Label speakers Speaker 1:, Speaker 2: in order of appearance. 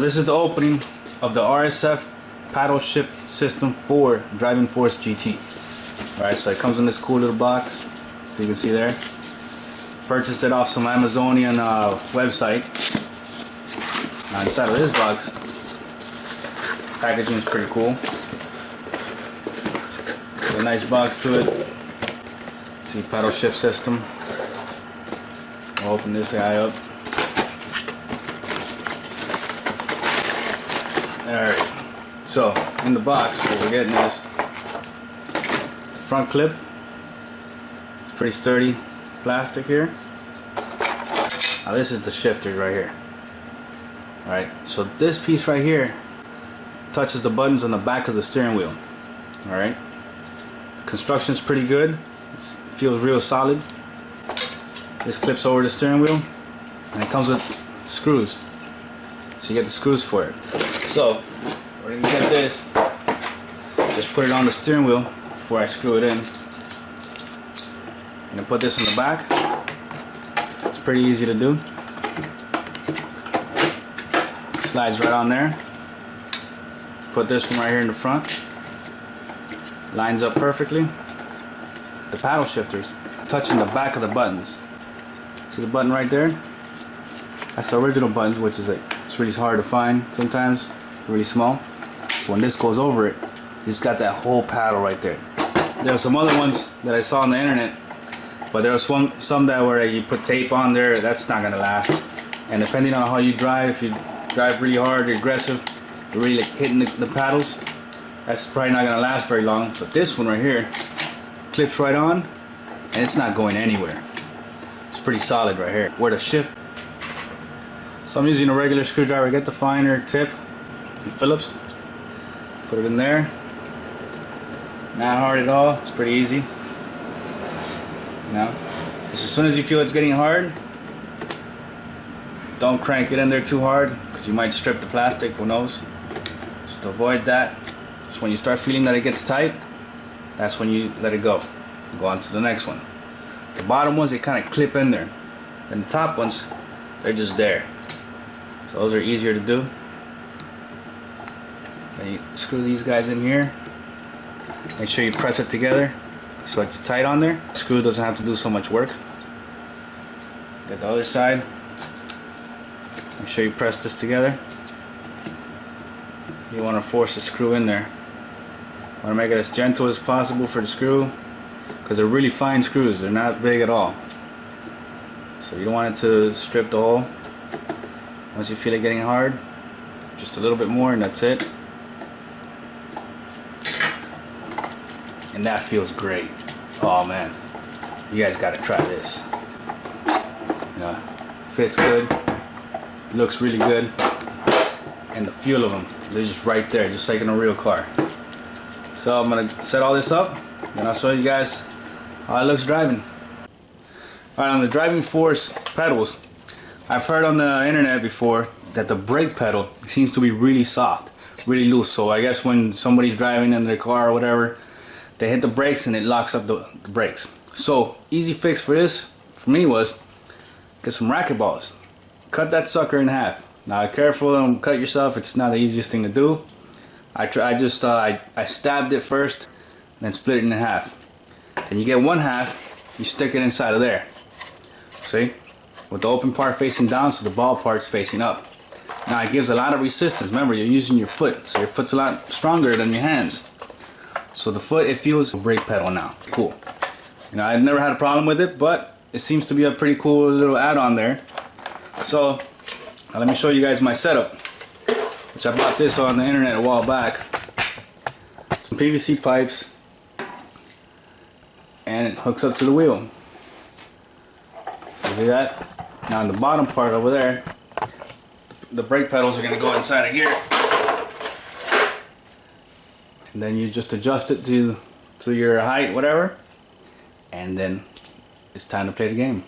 Speaker 1: This is the opening of the RSF paddle shift system for Driving Force GT. Alright, so it comes in this cool little box, so you can see there. Purchased it off some Amazonian website. Now inside of this box, packaging is pretty cool. Got a nice box to it. See, paddle shift system. I'll open this guy up. Alright, so in the box what we're getting is front clip. It's pretty sturdy plastic here. Now this is the shifter right here. Alright, so this piece right here touches the buttons on the back of the steering wheel. Alright, construction is pretty good. It feels real solid. This clips over the steering wheel and it comes with screws. So you get the screws for it. So we're gonna get this, just put it on the steering wheel before I screw it in. I'm gonna put this in the back. It's pretty easy to do. Slides right on there. Put this one right here in the front. Lines up perfectly. The paddle shifters touching the back of the buttons. See the button right there? That's the original button, which is it's really hard to find sometimes. It's really small. So when this goes over it, it's got that whole paddle right there. There are some other ones that I saw on the internet, but there are some that where you put tape on there. That's not gonna last. And depending on how you drive, if you drive really hard, you're aggressive, you're really hitting the paddles, that's probably not gonna last very long. But this one right here clips right on, and it's not going anywhere. It's pretty solid right here. Where the shift. So I'm using a regular screwdriver. Get the finer tip, Phillips. Put it in there. Not hard at all. It's pretty easy. You know, just as soon as you feel it's getting hard, don't crank it in there too hard, because you might strip the plastic. Who knows? Just avoid that. Just when you start feeling that it gets tight, that's when you let it go. Go on to the next one. The bottom ones, they kind of clip in there, and the top ones, they're just there. So those are easier to do. Then you screw these guys in here. Make sure you press it together so it's tight on there. The screw doesn't have to do so much work. Get the other side. Make sure you press this together. You want to force the screw in there. You want to make it as gentle as possible for the screw, because they're really fine screws. They're not big at all. So you don't want it to strip the hole. Once you feel it getting hard, just a little bit more and that's it. And that feels great. Oh man, you guys gotta try this. You know, fits good, looks really good, and the feel of them, they're just right there, just like in a real car. So I'm gonna set all this up, and I'll show you guys how it looks driving. Alright, on the Driving Force pedals, I've heard on the internet before that the brake pedal seems to be really soft, really loose. So I guess when somebody's driving in their car or whatever, they hit the brakes and it locks up the brakes. So easy fix for this, for me, was get some racket balls. Cut that sucker in half. Now careful, don't cut yourself. It's not the easiest thing to do. I stabbed it first, then split it in half. Then you get one half, you stick it inside of there. See? With the open part facing down, so the ball part's facing up. Now it gives a lot of resistance. Remember, you're using your foot, so your foot's a lot stronger than your hands. So the foot, it feels a brake pedal now. Cool. You know, I've never had a problem with it, but it seems to be a pretty cool little add-on there. So let me show you guys my setup, which I bought this on the internet a while back. Some PVC pipes, and it hooks up to the wheel. So see that? Now in the bottom part over there, the brake pedals are going to go inside of here. And then you just adjust it to your height, whatever. And then it's time to play the game.